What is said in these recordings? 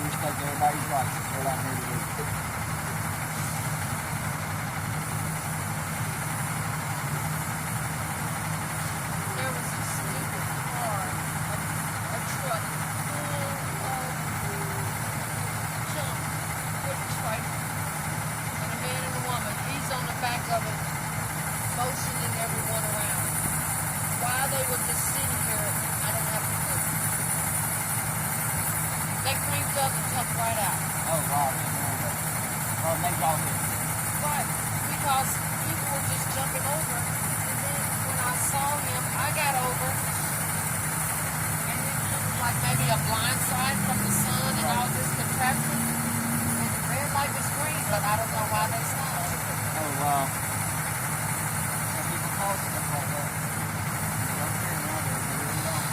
respect everybody's rights. That's what I'm here to do. There was a stupid car, a truck full of junk, wood trike, and a man and a woman. He's on the back of it, motioning everyone around. Why they were just sitting here, I don't have to clue. They cranked up and took right out. Oh, wow. I didn't know that. Well, maybe y'all hit. Right, because people were just jumping over. And then when I saw him, I got over. And it was like maybe a blind side from the sun and all this contraption. And the red light was green, but I don't know why they stopped. Oh, wow. Some people call stuff like that. They don't care nowadays. They really don't.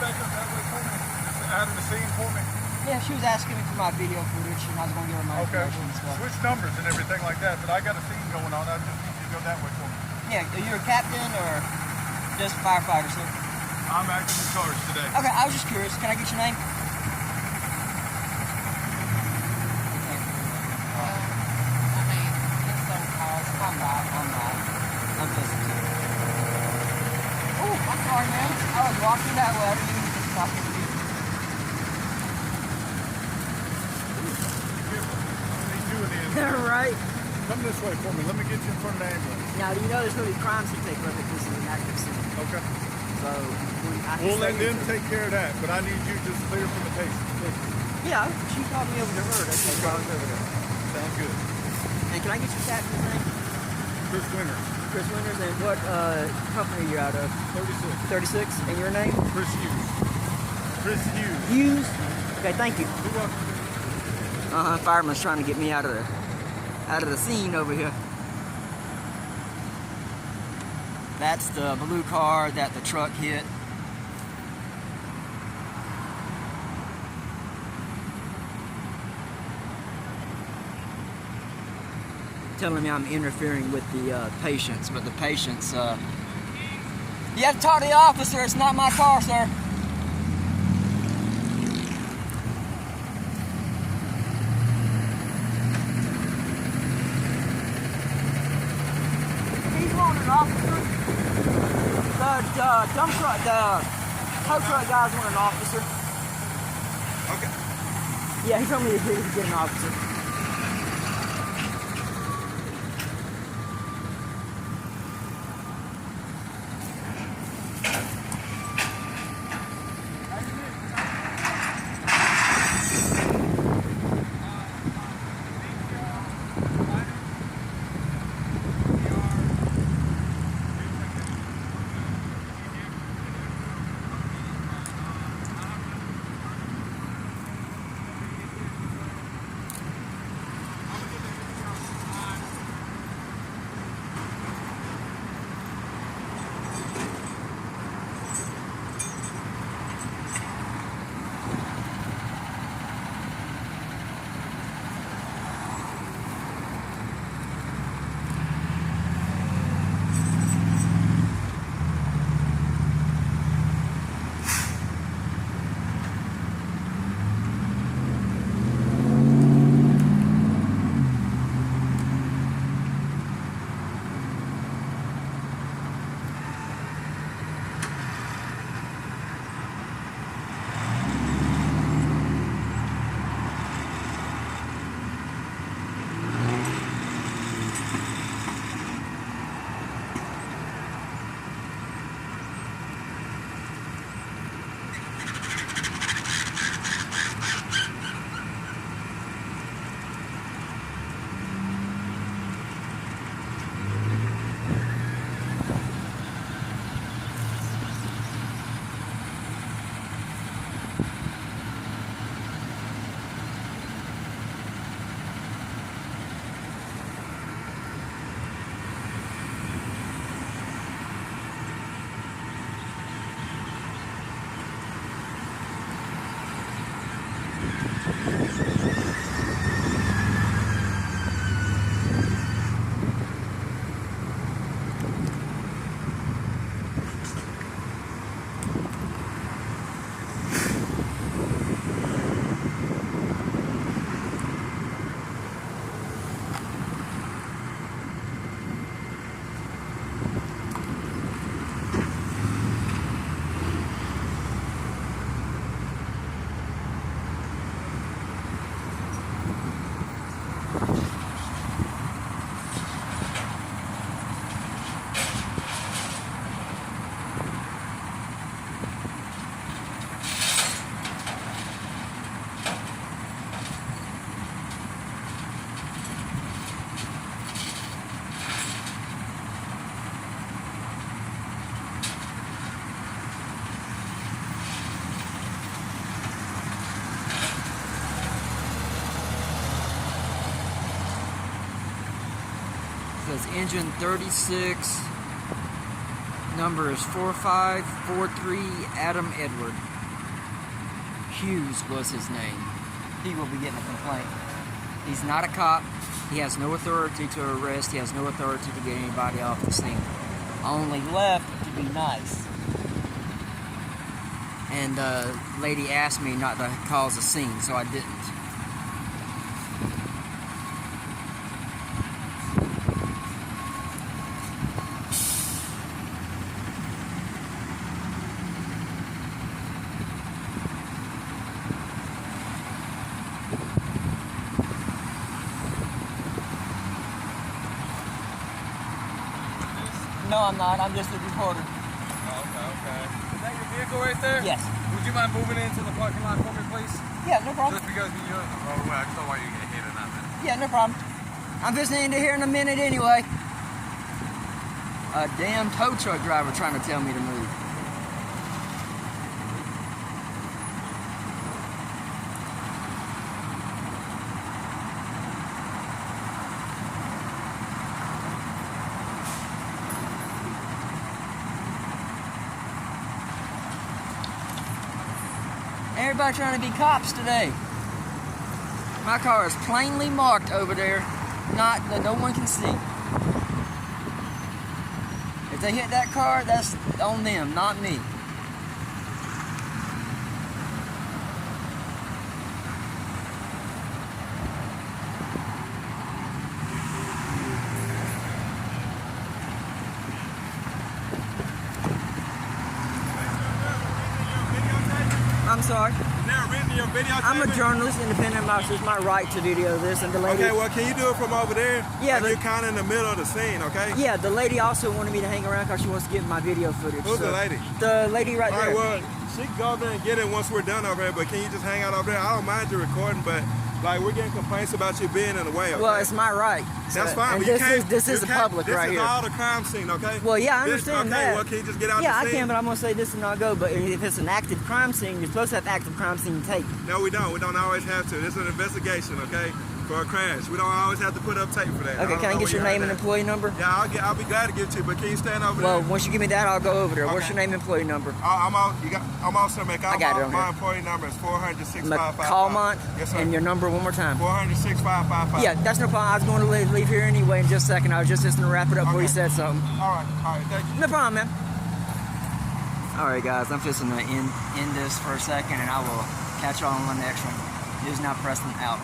Back up that way for me. Just out of the scene for me. Yeah, she was asking me for my video footage, and I was going to give her my Okay. information and stuff. Switch numbers and everything like that, but I got a scene going on. I just need you to go that way for me. Yeah, are you a captain or just a firefighter, sir? I'm acting in charge today. Okay, I was just curious. Can I get your name? I mean, this phone calls. I'm not. I'm just Oh, I'm sorry, man. I was walking that way. I didn't even just stop with you. What they doing is, Right. come this way for me. Let me get you in front of the ambulance. Now, do you know there's going to be crimes to take place if this is an active scene? Okay. So, I can We'll let stay them with take care of that, but I need you just clear from the patient. Please. Yeah, she called me over to her. That's why I was over there. Sounds good. And can I get your captain's name? Chris Winter, Chris Winters, and what company are you out of? 36. 36, and your name? Chris Hughes. Chris Hughes. Hughes. Okay, thank you. You're welcome. Fireman's trying to get me out of the scene over here. That's the blue car that the truck hit. Telling me I'm interfering with the patients, but the patients, you have to talk to the officer. It's not my car, sir. He's wanted an officer. The dump truck, the tow truck guys want an officer. Okay. Yeah, he told me to get an officer. was engine 36. Number is 4543 Adam Edward. Hughes was his name. He will be getting a complaint. He's not a cop. He has no authority to arrest. He has no authority to get anybody off the scene. Only left to be nice. And the lady asked me not to cause a scene, so I didn't. No, I'm not. I'm just a reporter. Oh, okay. Is that your vehicle right there? Yes. Would you mind moving into the parking lot for me, please? Yeah, no problem. Just because you're on the roadway, I just don't want you to get hit or nothing. Yeah, no problem. I'm visiting here in a minute anyway. A damn tow truck driver trying to tell me to move. Everybody trying to be cops today. My car is plainly marked over there, not that no one can see. If they hit that car, that's on them, not me. I'm sorry. Your video I'm a journalist, independent officer. It's my right to video this. And the lady. Okay, well, can you do it from over there? Yeah, like you're kind of in the middle of the scene, okay? Yeah, the lady also wanted me to hang around because she wants to get my video footage. Who's the lady? The lady right there. All right, well, she can go over there and get it once we're done over there, but can you just hang out over there? I don't mind you recording, but like we're getting complaints about you being in the way, okay? Well, it's my right. That's fine. And but this is the public right here. This is all the crime scene, okay? Well, yeah, I understand that. Okay, well, can you just get out yeah, the scene? I can, but I'm going to say this and not go. But if it's an active crime scene, you're supposed to have active crime scene tape. No, we don't. We don't always have to. This is an investigation, okay? For a crash. We don't always have to put up tape for that. Okay, can I get your name and employee number? Yeah, I'll be glad to give it to you, but can you stand over there? Well, once you give me that, I'll go over there. Okay. What's your name and employee number? I'm also making. I got it on My here. employee number is 400-6555. Calmont, yes, sir. and your number one more time. 400-6555. Yeah, that's no problem. I was going to leave here anyway in just a second. I was just going to wrap it up before you said something. All right, thank you. No problem, man. All right, guys, I'm just going to end this for a second, and I will catch y'all on the next one. It is now Preston out.